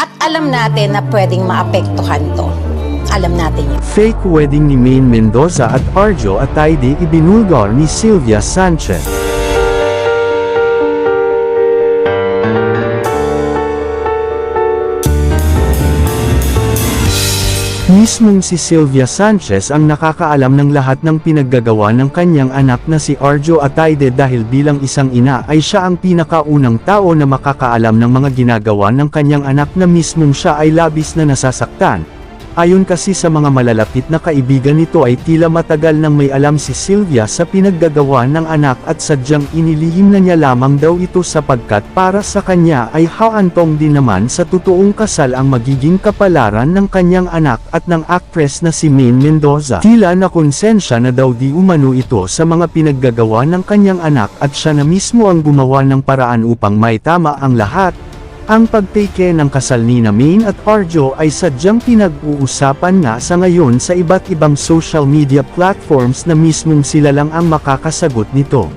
At alam natin na pwedeng maapektuhan to. Alam natin yun. Fake wedding ni Maine Mendoza at Arjo Ataide ibinulgar ni Sylvia Sanchez. Mismong si Sylvia Sanchez ang nakakaalam ng lahat ng pinaggagawa ng kanyang anak na si Arjo Ataide dahil bilang isang ina ay siya ang pinakaunang tao na makakaalam ng mga ginagawa ng kanyang anak na mismong siya ay labis na nasasaktan. Ayon kasi sa mga malalapit na kaibigan nito ay tila matagal nang may alam si Sylvia sa pinaggagawa ng anak at sadyang inilihim na niya lamang daw ito sapagkat para sa kanya ay haantong din naman sa totoong kasal ang magiging kapalaran ng kanyang anak at ng actress na si Maine Mendoza. Tila nakonsensya na daw di umano ito sa mga pinaggagawa ng kanyang anak at siya na mismo ang gumawa ng paraan upang maitama ang lahat. Ang pagtake ng kasal ni Maine at Arjo ay sadyang pinag-uusapan nga sa ngayon sa iba't ibang social media platforms na mismong sila lang ang makakasagot nito.